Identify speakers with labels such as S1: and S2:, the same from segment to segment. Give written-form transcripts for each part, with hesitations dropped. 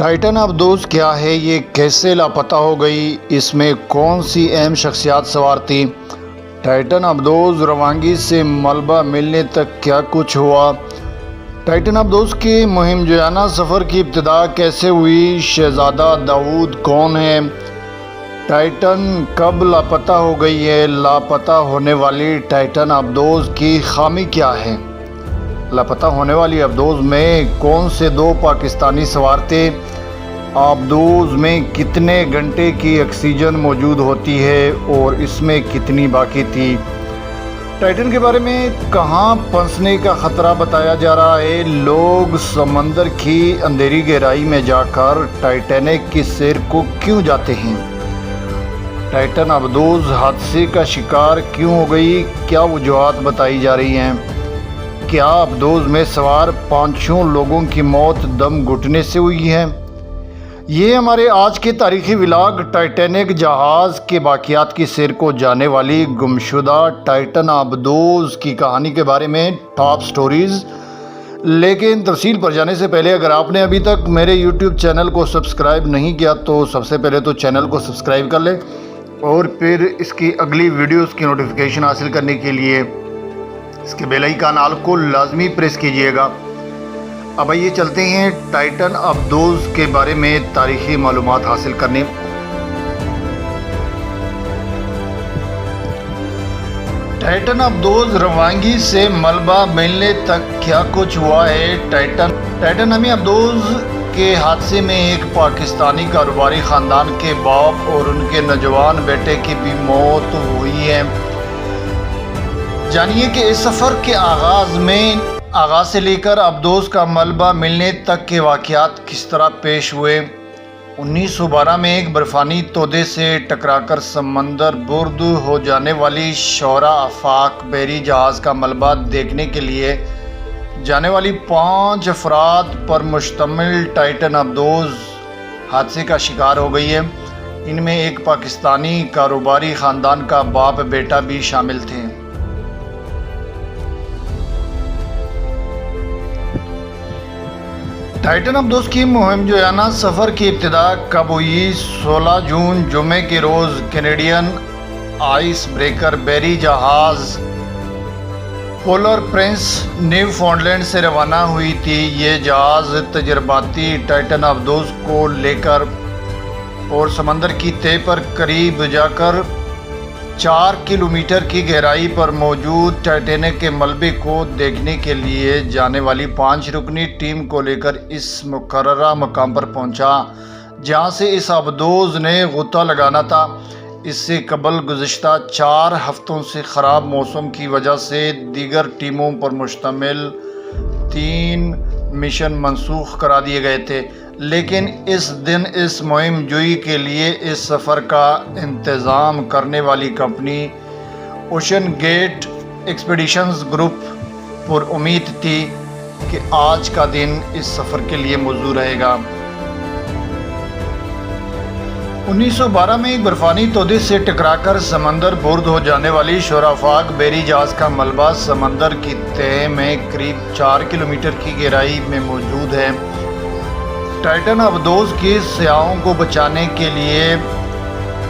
S1: Titan ابدوز کیا ہے، یہ کیسے لاپتہ ہو گئی، اس میں کون سی اہم شخصیات سوار تھیں؟ ٹائٹن ابدوز روانگی سے ملبہ ملنے تک کیا کچھ ہوا؟ ٹائٹن ابدوز کے مہم جویانہ سفر کی ابتدا کیسے ہوئی؟ شہزادہ داؤد کون ہے؟ ٹائٹن کب لاپتہ ہو گئی ہے؟ لاپتہ ہونے والی ٹائٹن ابدوز کی خامی کیا ہے؟ لاپتہ ہونے والی ابدوز میں کون سے دو پاکستانی سوار تھے؟ ابدوز میں کتنے گھنٹے کی آکسیجن موجود ہوتی ہے اور اس میں کتنی باقی تھی؟ ٹائٹن کے بارے میں کہاں پھنسنے کا خطرہ بتایا جا رہا ہے؟ لوگ سمندر کی اندھیری گہرائی میں جا کر ٹائٹینک کی سیر کو کیوں جاتے ہیں؟ ٹائٹن ابدوز حادثے کا شکار کیوں ہو گئی؟ کیا وجوہات بتائی جا رہی ہیں؟ کیا ابدوز میں سوار 5 لوگوں کی موت دم گھٹنے سے ہوئی ہے؟ یہ ہمارے آج کے تاریخی ولاگ ٹائٹینک جہاز کے باقیات کی سیر کو جانے والی گمشدہ ٹائٹن ابدوز کی کہانی کے بارے میں ٹاپ سٹوریز۔ لیکن تفصیل پر جانے سے پہلے اگر آپ نے ابھی تک میرے یوٹیوب چینل کو سبسکرائب نہیں کیا تو سب سے پہلے تو چینل کو سبسکرائب کر لیں اور پھر اس کی اگلی ویڈیوز کی نوٹیفیکیشن حاصل کرنے کے لیے اس کے بیل آئیکن آل کو لازمی پریس کیجئے گا۔ اب آئیے چلتے ہیں ٹائٹن ابدوز کے بارے میں تاریخی معلومات حاصل کرنے۔ ٹائٹن ابدوز روانگی سے ملبہ ملنے تک کیا کچھ ہوا ہے؟ ٹائٹن نامی ابدوز کے حادثے میں ایک پاکستانی کاروباری خاندان کے باپ اور ان کے نوجوان بیٹے کی بھی موت ہوئی ہے۔ جانیے کہ اس سفر کے آغاز سے لے کر ابدوز کا ملبہ ملنے تک کے واقعات کس طرح پیش ہوئے۔ 1912 میں ایک برفانی تودے سے ٹکرا کر سمندر برد ہو جانے والی شورا آفاق بحری جہاز کا ملبہ دیکھنے کے لیے جانے والی 5 افراد پر مشتمل ٹائٹن ابدوز حادثے کا شکار ہو گئی ہے۔ ان میں ایک پاکستانی کاروباری خاندان کا باپ بیٹا بھی شامل تھے۔ ٹائٹن ابدوز کی مہم جویانہ سفر کی ابتدا کب ہوئی؟ 16 جون جمعے کے روز کینیڈین آئس بریکر بحری جہاز Polar Prince Newfoundland سے روانہ ہوئی تھی۔ یہ جہاز تجرباتی ٹائٹن ابدوز کو لے کر اور سمندر کی تہہ پر قریب جا کر 4 کلومیٹر کی گہرائی پر موجود ٹائٹینک کے ملبے کو دیکھنے کے لیے جانے والی 5 رکنی ٹیم کو لے کر اس مقررہ مقام پر پہنچا جہاں سے اس ابدوز نے غوطہ لگانا تھا۔ اس سے قبل گزشتہ 4 ہفتوں سے خراب موسم کی وجہ سے دیگر ٹیموں پر مشتمل 3 مشن منسوخ کرا دیے گئے تھے، لیکن اس دن اس مہم جوئی کے لیے اس سفر کا انتظام کرنے والی company OceanGate Expeditions group پر امید تھی کہ آج کا دن اس سفر کے لیے موزوں رہے گا۔ 1912 میں ایک برفانی تودے سے ٹکرا کر سمندر برد ہو جانے والی شورافاق بحری جہاز کا ملبہ سمندر کی تہہ میں قریب 4 کلومیٹر کی گہرائی میں موجود ہے۔ ٹائٹن ابدوز کی سیاحوں کو بچانے کے لیے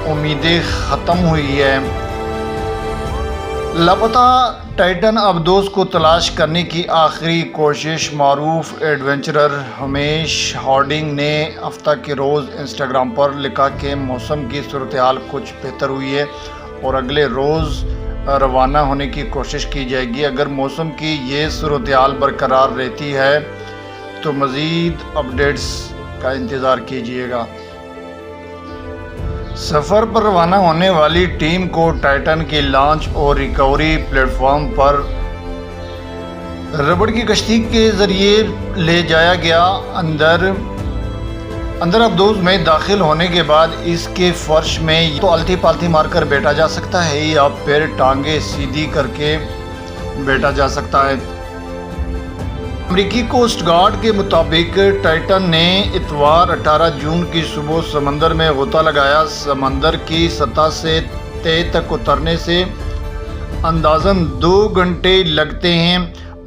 S1: امیدیں ختم ہوئی ہے۔ لاپتہ ٹائٹن ابدوز کو تلاش کرنے کی آخری کوشش معروف ایڈونچرر ہمیش ہارڈنگ نے ہفتہ کے روز انسٹاگرام پر لکھا کہ موسم کی صورتحال کچھ بہتر ہوئی ہے اور اگلے روز روانہ ہونے کی کوشش کی جائے گی۔ اگر موسم کی یہ صورتحال برقرار رہتی ہے تو مزید اپڈیٹس کا انتظار کیجیے گا۔ سفر پر روانہ ہونے والی ٹیم کو ٹائٹن کی لانچ اور ریکوری پلیٹ فارم پر ربڑ کی کشتی کے ذریعے لے جایا گیا۔ اندر ابدوز میں داخل ہونے کے بعد اس کے فرش میں تو التی پالتی مار کر بیٹھا جا سکتا ہے یا پھر ٹانگیں سیدھی کر کے بیٹھا جا سکتا ہے۔ امریکی کوسٹ گارڈ کے مطابق ٹائٹن نے اتوار 18 جون کی صبح سمندر میں غوطہ لگایا۔ سمندر کی سطح سے تہہ تک اترنے سے اندازاً 2 گھنٹے لگتے ہیں۔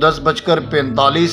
S1: 10:45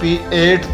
S1: P-8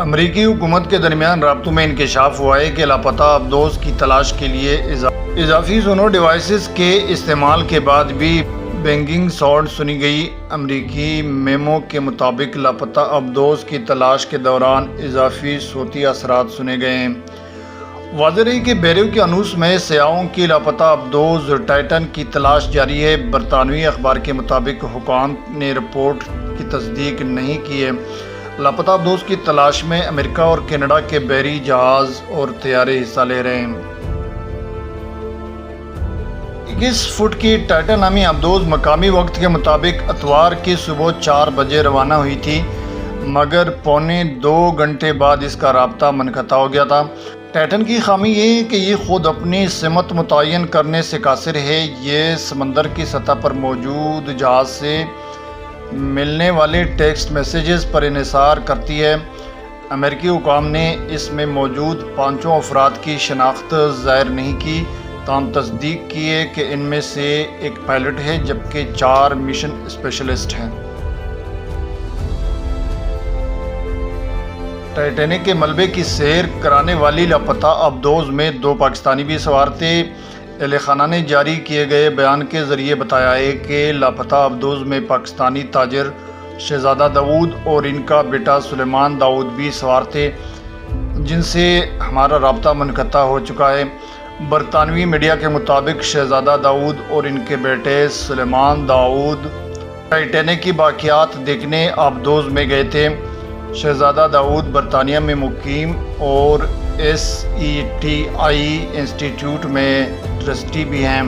S1: امریکی حکومت کے درمیان رابطوں میں انکشاف ہوا ہے کہ لاپتہ ابدوز کی تلاش کے لیے اضافی سونار ڈیوائسز کے استعمال کے بعد بھی بینگنگ ساؤنڈ سنی گئی۔ امریکی میمو کے مطابق لاپتہ ابدوز کی تلاش کے دوران اضافی صوتی اثرات سنے گئے ہیں۔ واضح رہی کہ بحر اوقیانوس میں سیاحوں کی لاپتہ ابدوز ٹائٹن کی تلاش جاری ہے۔ برطانوی اخبار کے مطابق حکام نے رپورٹ کی تصدیق نہیں کی ہے۔ لاپتہ ابدوز کی تلاش میں امریکہ اور کینیڈا کے بحری جہاز اور طیارے حصہ لے رہے ہیں۔ 21 فٹ کی ٹائٹن نامی ابدوز مقامی وقت کے مطابق اتوار کی صبح 4 بجے روانہ ہوئی تھی، مگر پونے 2 گھنٹے بعد اس کا رابطہ منقطع ہو گیا تھا۔ ٹائٹن کی خامی یہ ہے کہ یہ خود اپنی سمت متعین کرنے سے قاصر ہے۔ یہ سمندر کی سطح پر موجود جہاز سے ملنے والے ٹیکسٹ میسیجز پر انحصار کرتی ہے۔ امریکی حکام نے اس میں موجود 5 افراد کی شناخت ظاہر نہیں کی، تاہم تصدیق کی ہے کہ ان میں سے ایک پائلٹ ہے جبکہ 4 مشن اسپیشلسٹ ہیں۔ ٹائٹینک کے ملبے کی سیر کرانے والی لاپتہ ابدوز میں 2 پاکستانی بھی سوار تھے۔ اہل خانہ نے جاری کیے گئے بیان کے ذریعے بتایا ہے کہ لاپتہ ابدوز میں پاکستانی تاجر شہزادہ داؤد اور ان کا بیٹا سلیمان داؤد بھی سوار تھے، جن سے ہمارا رابطہ منقطع ہو چکا ہے۔ برطانوی میڈیا کے مطابق شہزادہ داؤد اور ان کے بیٹے سلیمان داؤد ٹائٹینک کی باقیات دیکھنے ابدوز میں گئے تھے۔ شہزادہ داؤد برطانیہ میں مقیم اور SETI انسٹیٹیوٹ میں ٹرسٹی بھی ہیں۔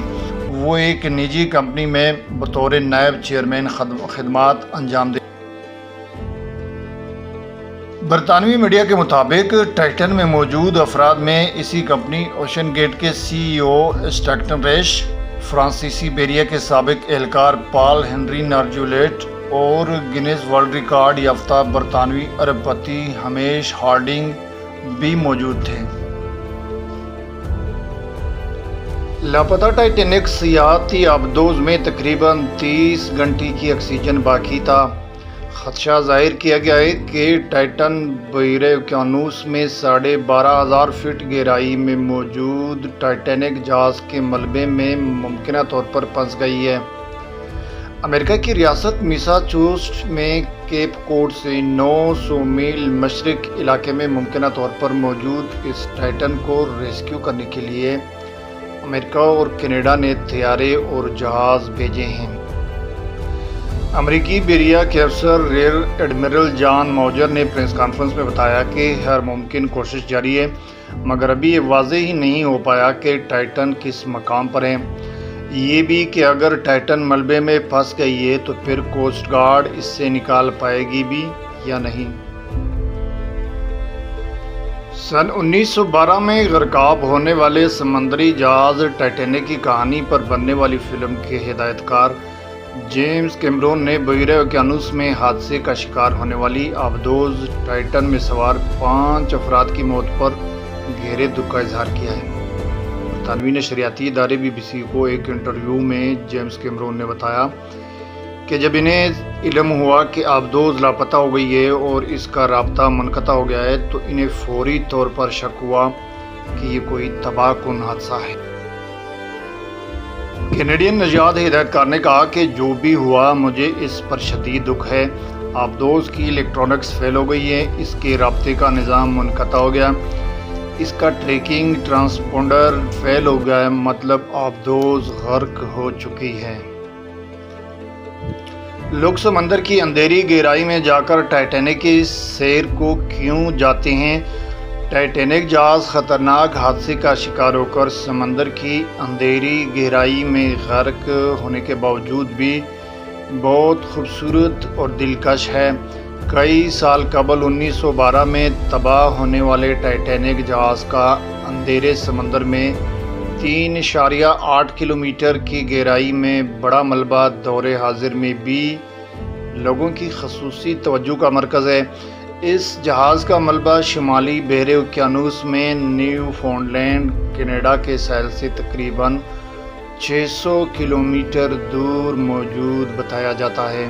S1: وہ ایک نجی کمپنی میں بطور نائب چیئرمین خدمات انجام دے۔ برطانوی میڈیا کے مطابق ٹائٹن میں موجود افراد میں اسی کمپنی اوشن گیٹ کے CEO اسٹیکٹن ریش، فرانسیسی بحریہ کے سابق اہلکار پال ہنری نارجولیٹ اور گینیس ورلڈ ریکارڈ یافتہ برطانوی ارب پتی ہمیش ہارڈنگ بھی موجود تھے۔ لاپتہ ٹائٹینک سیاحتی ابدوز میں تقریباً 30 گھنٹے کی آکسیجن باقی تھا۔ خدشہ ظاہر کیا گیا ہے کہ ٹائٹن بحر اوقیانوس میں 12,500 فٹ گہرائی میں موجود ٹائٹینک جہاز کے ملبے میں ممکنہ طور پر پھنس گئی ہے۔ امریکہ کی ریاست میساچوسٹس میں کیپ کوڈ سے 900 میل مشرق علاقے میں ممکنہ طور پر موجود اس ٹائٹن کو ریسکیو کرنے کے لیے امریکہ اور کینیڈا نے طیارے اور جہاز بھیجے ہیں۔ امریکی بحریہ کے افسر ریئر ایڈمرل جان موجر نے پریس کانفرنس میں بتایا کہ ہر ممکن کوشش جاری ہے، مگر ابھی یہ واضح ہی نہیں ہو پایا کہ ٹائٹن کس مقام پر ہے۔ یہ بھی کہ اگر ٹائٹن ملبے میں پھنس گئی ہے تو پھر کوسٹ گارڈ اس سے نکال پائے گی بھی یا نہیں۔ سن 1912 میں غرقاب ہونے والے سمندری جہاز ٹائٹینک کی کہانی پر بننے والی فلم کے ہدایت کار جیمز کیمرون نے بحر اوقیانوس میں حادثے کا شکار ہونے والی ابدوز ٹائٹن میں سوار 5 افراد کی موت پر گہرے دکھ کا اظہار کیا ہے۔ برطانوی نشریاتی ادارے BBC کو ایک انٹرویو میں جیمز کیمرون نے بتایا کہ جب انہیں علم ہوا کہ ابدوز لاپتہ ہو گئی ہے اور اس کا رابطہ منقطع ہو گیا ہے تو انہیں فوری طور پر شک ہوا کہ یہ کوئی تباہ کن حادثہ ہے۔ کینیڈین نژاد ہدایت کار نے کہا کہ جو بھی ہوا مجھے اس پر شدید دکھ ہے۔ ابدوز کی الیکٹرانکس فیل ہو گئی ہے، اس کے رابطے کا نظام منقطع ہو گیا، اس کا ٹریکنگ ٹرانسپونڈر فیل ہو گیا ہے، مطلب ابدوز غرق ہو چکی ہے۔ لوگ سمندر کی اندھیری گہرائی میں جا کر ٹائٹینک کی سیر کو کیوں جاتے ہیں؟ ٹائٹینک جہاز خطرناک حادثے کا شکار ہو کر سمندر کی اندھیری گہرائی میں غرق ہونے کے باوجود بھی بہت خوبصورت اور دلکش ہے۔ کئی سال قبل 1912 میں تباہ ہونے والے ٹائٹینک جہاز کا اندھیرے سمندر میں 3.8 کلومیٹر کی گہرائی میں بڑا ملبہ دور حاضر میں بھی لوگوں کی خصوصی توجہ کا مرکز ہے۔ اس جہاز کا ملبہ شمالی بحر اوقیانوس میں نیو فاؤنڈ لینڈ کینیڈا کے ساحل سے تقریباً 600 کلومیٹر دور موجود بتایا جاتا ہے۔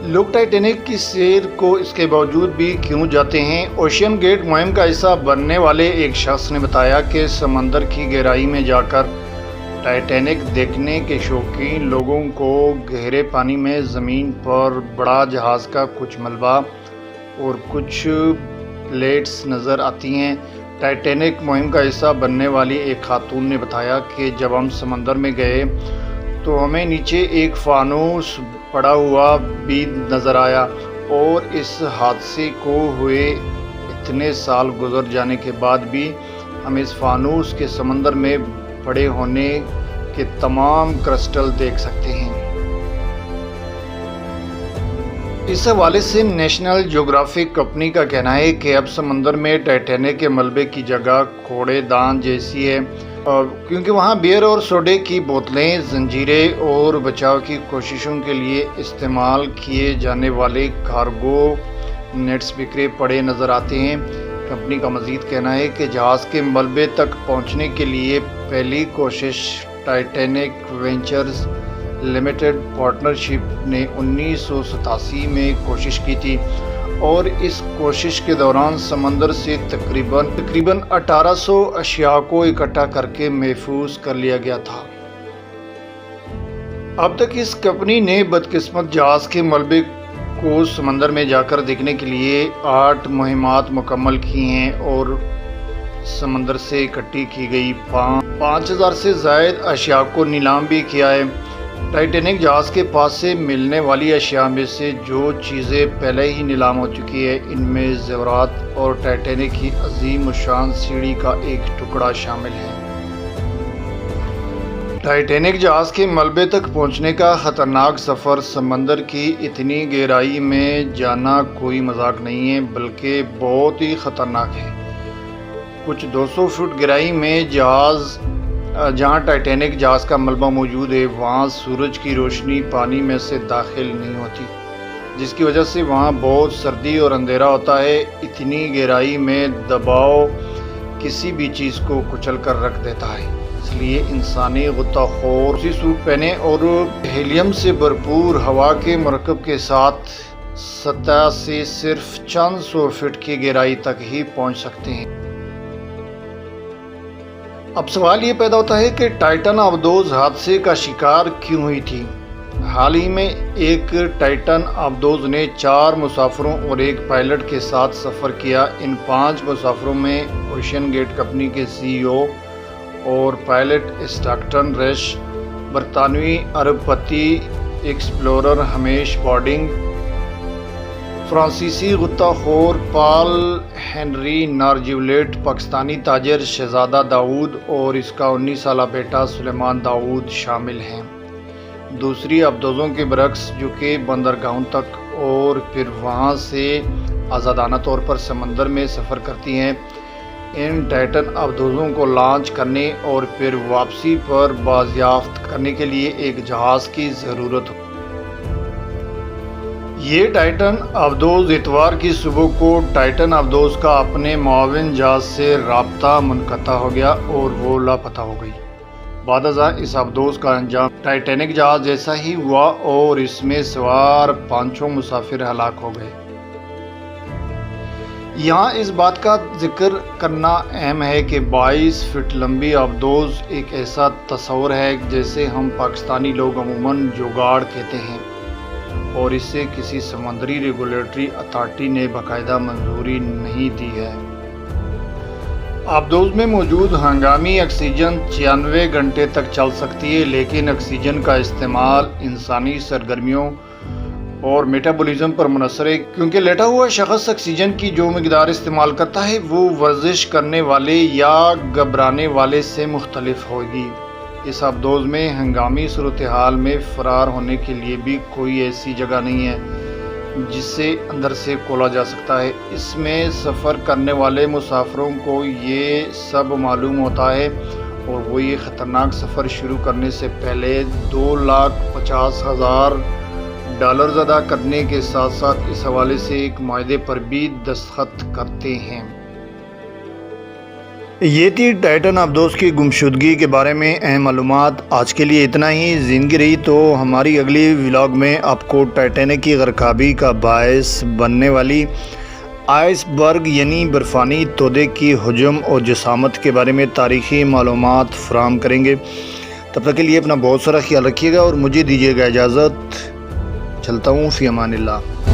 S1: لوگ ٹائٹینک کی سیر کو اس کے باوجود بھی کیوں جاتے ہیں؟ اوشین گیٹ مہم کا حصہ بننے والے ایک شخص نے بتایا کہ سمندر کی گہرائی میں جا کر ٹائٹینک دیکھنے کے شوقین لوگوں کو گہرے پانی میں زمین پر بڑا جہاز کا کچھ ملبہ اور کچھ پلیٹس نظر آتی ہیں۔ ٹائٹینک مہم کا حصہ بننے والی ایک خاتون نے بتایا کہ جب ہم سمندر میں گئے تو ہمیں نیچے ایک فانوس پڑا ہوا بھی نظر آیا، اور اس حادثے کو ہوئے اتنے سال گزر جانے کے بعد بھی ہم اس فانوس کے سمندر میں پڑے ہونے کے تمام کرسٹل دیکھ سکتے ہیں۔ اس حوالے سے نیشنل جیوگرافک کمپنی کا کہنا ہے کہ اب سمندر میں ٹائٹینک کے ملبے کی جگہ کوڑے دان جیسی ہے، کیونکہ وہاں بیئر اور سوڈے کی بوتلیں، زنجیریں اور بچاؤ کی کوششوں کے لیے استعمال کیے جانے والے کارگو نیٹس بکھرے پڑے نظر آتے ہیں۔ کمپنی کا مزید کہنا ہے کہ جہاز کے ملبے تک پہنچنے کے لیے پہلی کوشش ٹائٹینک وینچرز لمیٹڈ پارٹنرشپ نے 1987 میں کوشش کی تھی، اور اس کوشش کے دوران سمندر سے تقریباً 1800 اشیاء کو اکٹھا کر کے محفوظ کر لیا گیا تھا۔ اب تک اس کمپنی نے بدقسمت جہاز کے ملبے کو سمندر میں جا کر دیکھنے کے لیے 8 مہمات مکمل کی ہیں، اور سمندر سے اکٹھی کی گئی 5000 سے زائد اشیاء کو نیلام بھی کیا ہے۔ ٹائٹینک جہاز کے پاس سے ملنے والی اشیاء میں سے جو چیزیں پہلے ہی نیلام ہو چکی ہے، ان میں زیورات اور ٹائٹینک کی عظیم الشان سیڑھی کا ایک ٹکڑا شامل ہے۔ ٹائٹینک جہاز کے ملبے تک پہنچنے کا خطرناک سفر، سمندر کی اتنی گہرائی میں جانا کوئی مذاق نہیں ہے، بلکہ بہت ہی خطرناک ہے۔ کچھ 200 فٹ گہرائی میں جہاں ٹائٹینک جہاز کا ملبہ موجود ہے، وہاں سورج کی روشنی پانی میں سے داخل نہیں ہوتی، جس کی وجہ سے وہاں بہت سردی اور اندھیرا ہوتا ہے۔ اتنی گہرائی میں دباؤ کسی بھی چیز کو کچل کر رکھ دیتا ہے، اس لیے انسانی غوطہ خور اسی سوٹ پہنے اور ہیلیم سے بھرپور ہوا کے مرکب کے ساتھ سطح سے صرف چند سو فٹ کی گہرائی تک ہی پہنچ سکتے ہیں۔ اب سوال یہ پیدا ہوتا ہے کہ ٹائٹن آبدوز حادثے کا شکار کیوں ہوئی تھی؟ حال ہی میں ایک ٹائٹن آبدوز نے 4 مسافروں اور ایک پائلٹ کے ساتھ سفر کیا۔ ان 5 مسافروں میں اوشین گیٹ کمپنی کے سی ای او اور پائلٹ اسٹاکٹن ریش، برطانوی ارب پتی ایکسپلورر ہمیش بارڈنگ، فرانسیسی غوطہ خور پال ہنری نارجیولیٹ، پاکستانی تاجر شہزادہ داؤد اور اس کا 19 سالہ بیٹا سلیمان داؤد شامل ہیں۔ دوسری آبدوزوں کے برعکس، جو کہ بندرگاہوں تک اور پھر وہاں سے آزادانہ طور پر سمندر میں سفر کرتی ہیں، ان ٹائٹن آبدوزوں کو لانچ کرنے اور پھر واپسی پر بازیافت کرنے کے لیے ایک جہاز کی ضرورت ہو۔ یہ ٹائٹن آبدوز اتوار کی صبح کو ٹائٹن آبدوز کا اپنے معاون جہاز سے رابطہ منقطع ہو گیا اور وہ لاپتہ ہو گئی۔ بعد ازاں اس آبدوز کا انجام ٹائٹینک جہاز جیسا ہی ہوا اور اس میں سوار 5 مسافر ہلاک ہو گئے۔ یہاں اس بات کا ذکر کرنا اہم ہے کہ 22 فٹ لمبی آبدوز ایک ایسا تصور ہے جیسے ہم پاکستانی لوگ عموماً جوگاڑ کہتے ہیں، اور اس سے کسی سمندری ریگولیٹری اتھارٹی نے باقاعدہ منظوری نہیں دی ہے۔ آبدوز میں موجود ہنگامی آکسیجن 96 گھنٹے تک چل سکتی ہے، لیکن آکسیجن کا استعمال انسانی سرگرمیوں اور میٹابولزم پر منحصر ہے، کیونکہ لیٹا ہوا شخص آکسیجن کی جو مقدار استعمال کرتا ہے وہ ورزش کرنے والے یا گھبرانے والے سے مختلف ہوگی۔ اس آبدوز میں ہنگامی صورتحال میں فرار ہونے کے لیے بھی کوئی ایسی جگہ نہیں ہے جس سے اندر سے کھولا جا سکتا ہے۔ اس میں سفر کرنے والے مسافروں کو یہ سب معلوم ہوتا ہے اور وہ یہ خطرناک سفر شروع کرنے سے پہلے $250,000 ادا کرنے کے ساتھ ساتھ اس حوالے سے ایک معاہدے پر بھی دستخط کرتے ہیں۔ یہ تھی ٹائٹن ابدوز کی گمشدگی کے بارے میں اہم معلومات۔ آج کے لیے اتنا ہی۔ زندگی رہی تو ہماری اگلی ولاگ میں آپ کو ٹائٹینک کی غرقابی کا باعث بننے والی آئس برگ یعنی برفانی تودے کی حجم اور جسامت کے بارے میں تاریخی معلومات فراہم کریں گے۔ تب تک کے لیے اپنا بہت سارا خیال رکھیے گا اور مجھے دیجیے گا اجازت۔ چلتا ہوں، فی امان اللہ۔